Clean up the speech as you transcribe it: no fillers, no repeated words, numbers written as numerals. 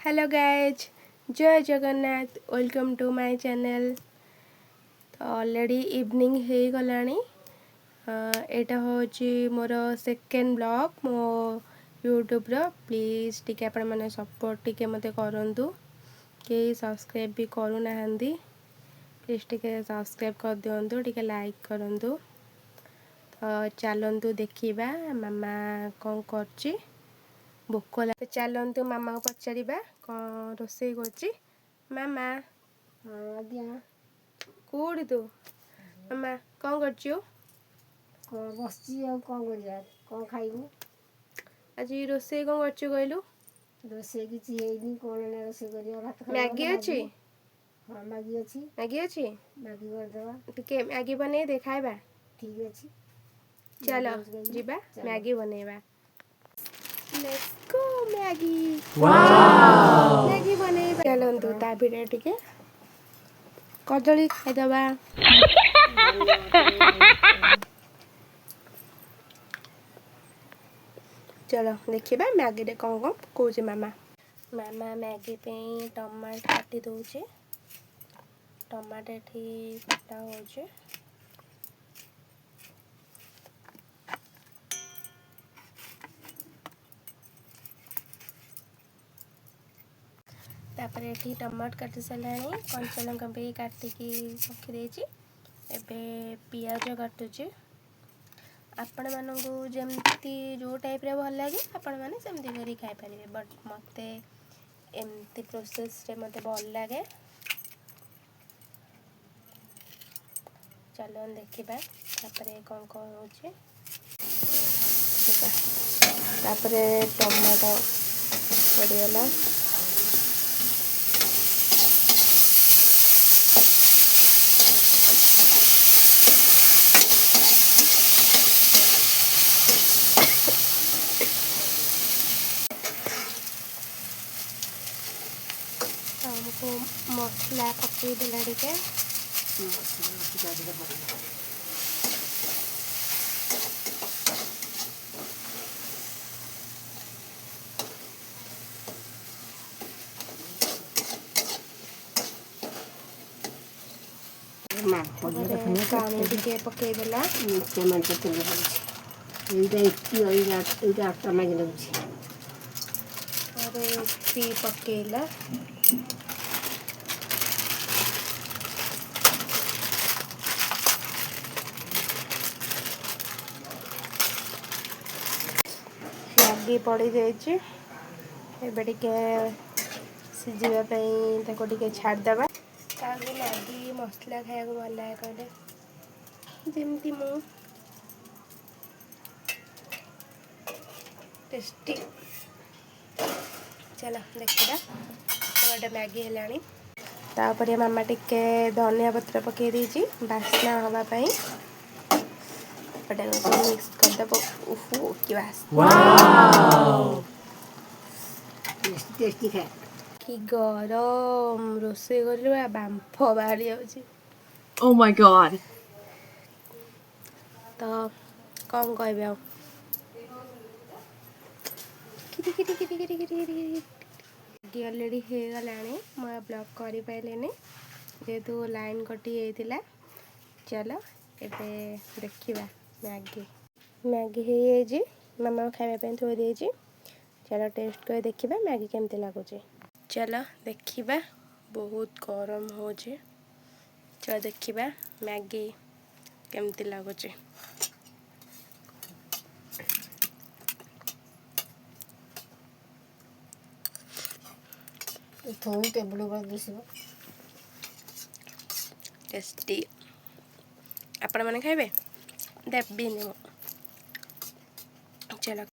Hello guys, जय Jagannath. Welcome to my channel. तो already evening हो गलानी। एटा होची मोर सेकेंड ब्लॉग मो यूट्यूब रो। प्लीज टिके आपण माने सपोर्ट टिके मते करंतु। के सब्सक्राइब भी करू नाहंदी, प्लीज टिके सब्सक्राइब कर दियंतु, टिके लाइक करंतु। तो चलंतु देखिबा मामा कोन करची। भोक लगे चलतु मामा को पचारिबा कौन रोषे कर मामा। आज्ञा कौड़ी तू मामा कौन कर बस कौन कौन खाइबू आज रोषे कौन कर कहलु। रोषे किसी कौन रोषे भात मैगी अच्छी। हाँ मैगी अच्छी मैगी अच्छी मैगी करदेवा टिके मैगी बने दे खाइबा। ठीक अच्छी चलो जीबा मैगी बनेबा। Let's go Maggi. मैगी बनेबा चलंतु ता भिड़े टिके कदली खाइदबा। चलो देखिए मैगी रे कौन कौन कौच मामा। मामा मैगी पे टमाटो काटी दौचे। टमाटो एठी कटा होचे। तापर एठी टमाटो काटी सारानी कंचा लंका पे काटिकी रखी देछि। एबे पियाज काटुचे। आपण मानू जमती जो टाइप रे भल लगे आपण माने सेमती करी खाइ परिबे, बट मते एमती प्रोसेस रे मते भल लगे। चलो देखिबा तापरे कौन कौन होचे। तापरे टमाटो पड़ीगला। हमको मसला पकई देला टिके। पानी टिके पकई देला। टमाटो तेल पड़े आटा मैगी लगुच और पी पकेला। मैगी पड़ी जाइए। एबे टिके सिझिबा पई ताको टिके छाड़ दबा। ताको मैगी मसला खाया को भल लागे कहले जेमती मु टेस्टी। चलो देखिबा गोटे मैगी हेलानी। तापर मामा टिके धनिया पत्र पकई देछि बास्ना हवा पई। मिक्स कर दबो। ओहो की बास्ना। टेस्टी खाए कि गरम रोषे कर बांफ बाहरी जाउछि। Oh my god. तो कौन कहबे आ ऑलरेडी हो गलानी। मैं ब्लॉग कर पाइलेनी जेहेतु लाइन कटि जाइतिला। चलो एबे देखिबा मैगी। मैगी हो जाइए मामा खाइबा पे थोड़ी देछि। चलो टेस्ट कर देखिबा मैगी केमती लागुचे। चलो देखिबा बहुत गरम होचे। चलो देखिबा मैगी केमती लागुचे। थोड़ी टेबल पर दिसबो टेस्टी। आपण माने खाइबे देबिनी। चलो